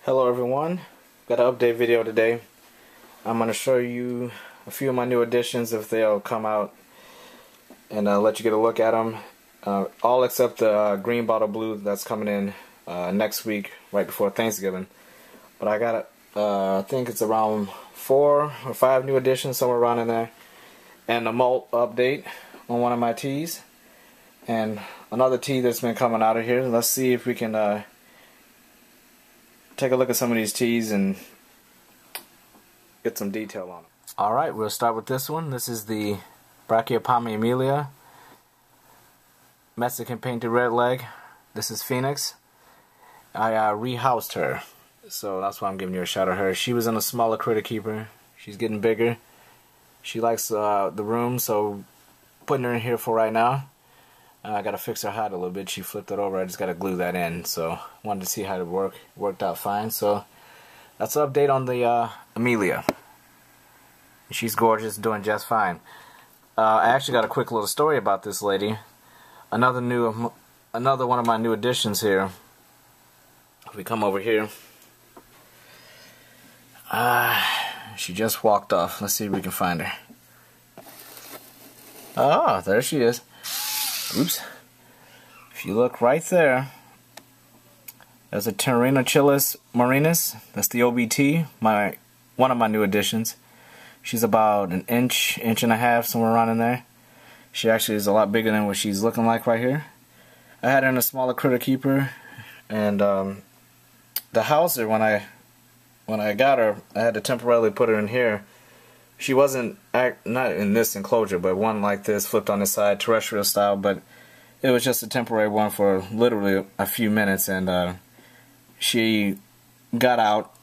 Hello everyone, got an update video today. I'm going to show you a few of my new additions if they'll come out, and let you get a look at them. All except the green bottle blue that's coming in next week, right before Thanksgiving. But I got I think it's around 4 or 5 new additions, somewhere around in there. And a molt update on one of my teas. And another tea that's been coming out of here. Let's see if we can take a look at some of these teas and get some detail on them. Alright, we'll start with this one. This is the Brachypomene Amelia Mexican Painted Red Leg. This is Phoenix. I rehoused her, so that's why I'm giving you a shout at her. She was in a smaller critter keeper. She's getting bigger. She likes the room, so putting her in here for right now. I gotta fix her hide a little bit. She flipped it over. I just gotta glue that in. So wanted to see how it worked out fine. So that's an update on the Amelia. She's gorgeous, doing just fine. I actually got a quick little story about this lady. Another one of my new additions here. If we come over here, she just walked off. Let's see if we can find her. Oh, there she is. Oops. If you look right there, there's a Murinus That's the OBT, one of my new additions. She's about an inch and a half, somewhere around in there. She actually is a lot bigger than what she's looking like right here. I had her in a smaller critter keeper, and the houser, when I got her, I had to temporarily put her in here. She wasn't not in this enclosure, but one like this, flipped on the side, terrestrial style, but it was just a temporary one for literally a few minutes, and she got out.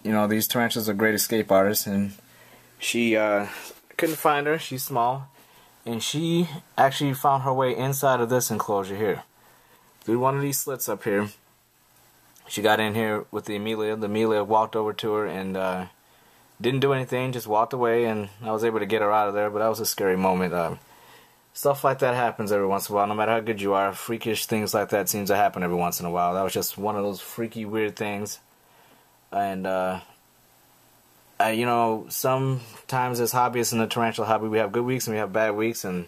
You know, these tarantulas are great escape artists, and she couldn't find her. She's small, and she actually found her way inside of this enclosure here, through one of these slits up here. She got in here with the Amelia. The Amelia walked over to her and didn't do anything, just walked away, and I was able to get her out of there, but that was a scary moment. Stuff like that happens every once in a while, no matter how good you are. Freakish things like that seems to happen every once in a while. That was just one of those freaky, weird things. And, you know, sometimes as hobbyists in the tarantula hobby, we have good weeks and we have bad weeks, and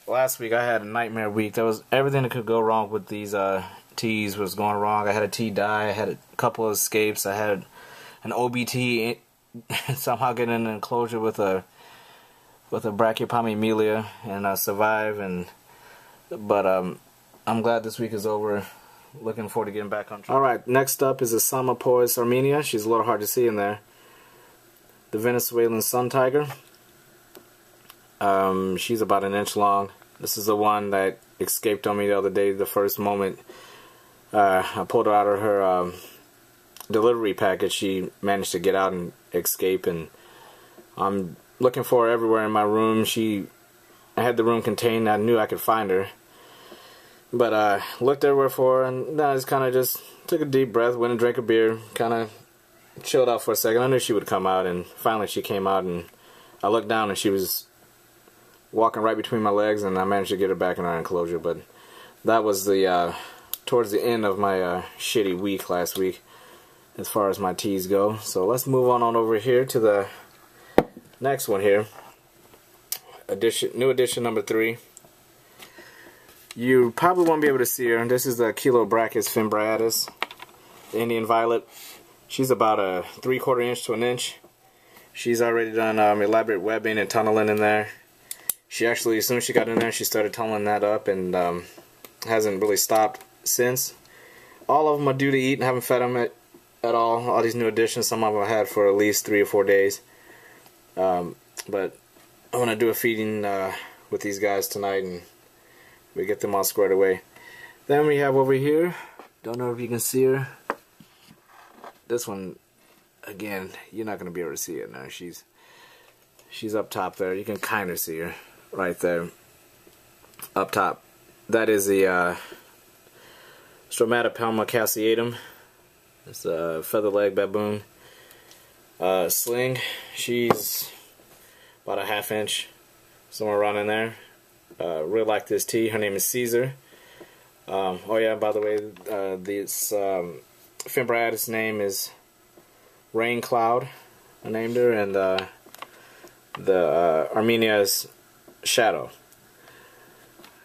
last week I had a nightmare week. There was everything that could go wrong with these teas was going wrong. I had a tea die, I had a couple of escapes, I had an OBT somehow get in an enclosure with a Brachypomene Amelia and survive. But I'm glad this week is over. Looking forward to getting back on track. Alright, next up is a Chalcodes Irminia. She's a little hard to see in there. The Venezuelan Sun Tiger. She's about an inch long. This is the one that escaped on me the other day, the first moment I pulled her out of her delivery package. She managed to get out and escape, and I'm looking for her everywhere in my room. I had the room contained. I knew I could find her, but I looked everywhere for her, and then I just kind of took a deep breath, went and drank a beer, kind of chilled out for a second. I knew she would come out, and finally she came out, and I looked down and she was walking right between my legs, and I managed to get her back in our enclosure. But that was the towards the end of my shitty week last week as far as my teas go. So let's move on over here to the next one here. New edition number 3. You probably won't be able to see her. This is the Chalcodes Fimbriatus, the Indian Violet. She's about a 3/4 inch to an inch. She's already done elaborate webbing and tunneling in there. She actually, as soon as she got in there, she started tunneling that up, and hasn't really stopped since. All of them are due to eat, and haven't fed them at all. All these new additions, some of them I had for at least 3 or 4 days. But I want to do a feeding with these guys tonight, and we get them all squared away. Then we have over here, don't know if you can see her. This one, again, you're not going to be able to see it now. She's up top there. You can kind of see her right there up top. That is the Stromatopelma Calceatum. It's a feather leg baboon sling. She's about a 1/2 inch, somewhere around in there. Really like this tea. Her name is Ceasar. Oh yeah, by the way, this Fimbriatus' name is Raincloud. I named her, and the Irminia is Shadow.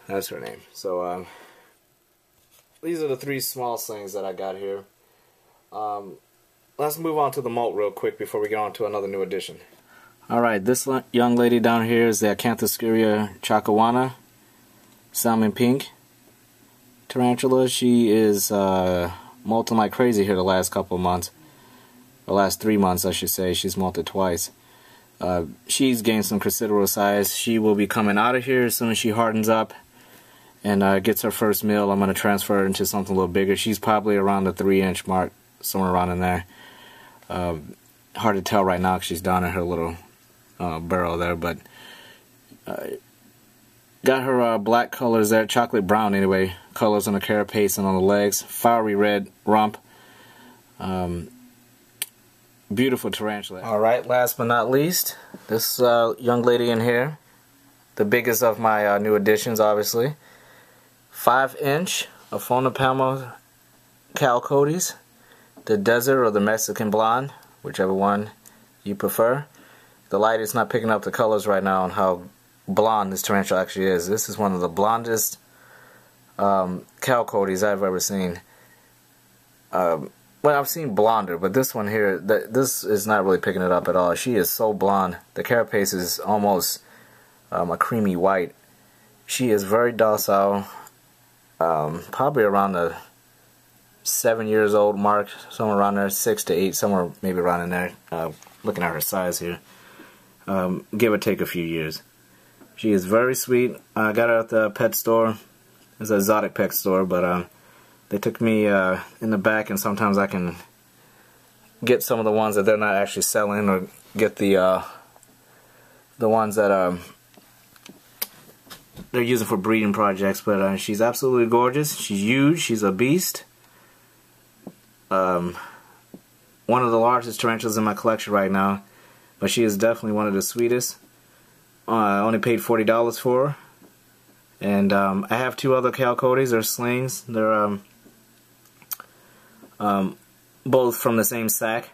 That's her name. So these are the 3 small slings that I got here. Let's move on to the molt real quick before we get on to another new addition. Alright, this young lady down here is the Acanthoscuria Chacoana, salmon pink tarantula. She is molting like crazy here the last couple of months. The last 3 months, I should say. She's molted twice. She's gained some considerable size. She will be coming out of here as soon as she hardens up and gets her first meal. I'm going to transfer her into something a little bigger. She's probably around the 3-inch mark, somewhere around in there. Hard to tell right now because she's down in her little burrow there, but got her black colors there, chocolate brown anyway, colors on the carapace and on the legs, fiery red rump. Beautiful tarantula. Alright, last but not least, this young lady in here, the biggest of my new additions, obviously. 5-inch Aphonopelma Chalcodes, the desert or the Mexican blonde, whichever one you prefer. The light is not picking up the colors right now on how blonde this tarantula actually is. This is one of the blondest Chalcodes I've ever seen. Well, I've seen blonder, but this one here, this is not really picking it up at all. She is so blonde. The carapace is almost a creamy white. She is very docile. Probably around the 7 years old mark, somewhere around there, 6 to 8, somewhere maybe around in there. Looking at her size here, give or take a few years. She is very sweet. I got her at the pet store. It's an exotic pet store, but they took me in the back, and sometimes I can get some of the ones that they're not actually selling, or get the ones that they're using for breeding projects. But she's absolutely gorgeous. She's huge. She's a beast. One of the largest tarantulas in my collection right now, but she is definitely one of the sweetest. I only paid $40 for her. And I have 2 other Chalcodes. They're slings. They're both from the same sack.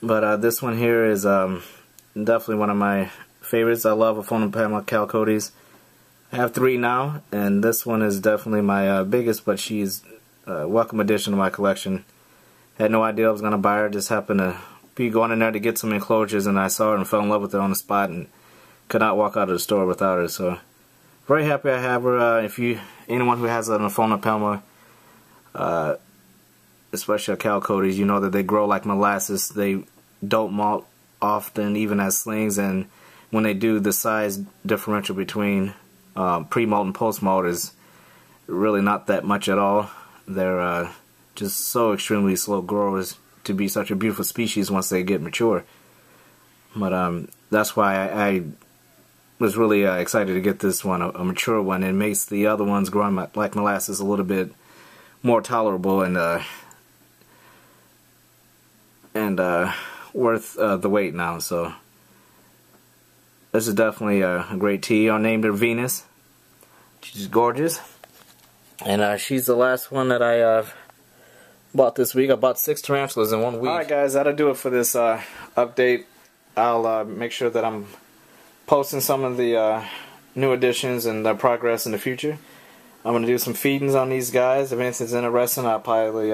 But this one here is definitely one of my favorites. I love Aphonopelma Chalcodes. I have 3 now, and this one is definitely my biggest, but she's a welcome addition to my collection. Had no idea I was going to buy her. Just happened to be going in there to get some enclosures, and I saw her and fell in love with her on the spot and could not walk out of the store without her. So very happy I have her. If anyone who has an Aphonopelma, especially a Chalcodes, you know that they grow like molasses. They don't molt often, even as slings, and when they do, the size differential between pre-molt and post-molt is really not that much at all. They're just so extremely slow growers to be such a beautiful species once they get mature. But that's why I was really excited to get this one, a mature one. It makes the other ones growing like molasses a little bit more tolerable and worth the wait now. So this is definitely a great tea. I named her Venus. She's gorgeous, and she's the last one that I bought this week. I bought 6 tarantulas in 1 week. Alright guys, that'll do it for this update. I'll make sure that I'm posting some of the new additions and their progress in the future. I'm going to do some feedings on these guys. If anything's interesting, I'll probably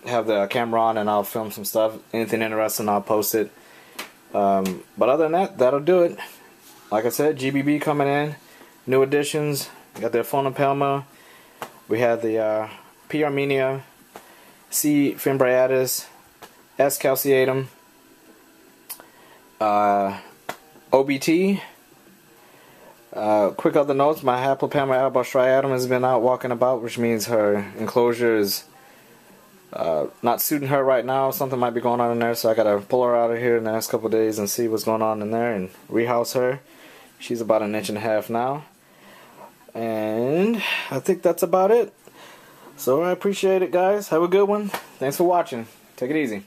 have the camera on and I'll film some stuff. Anything interesting, I'll post it. But other than that, that'll do it. Like I said, GBB coming in. New additions. We got the Aphonopelma. We have the P. Irminia, C. Fimbriatus, S. Calceatum, OBT. Quick other notes, my Haplopelma albostriatum has been out walking about, which means her enclosure is not suiting her right now. Something might be going on in there, so I gotta pull her out of here in the next couple of days and see what's going on in there and rehouse her. She's about 1.5 inches now. And I think that's about it. So I appreciate it, guys. Have a good one. Thanks for watching. Take it easy.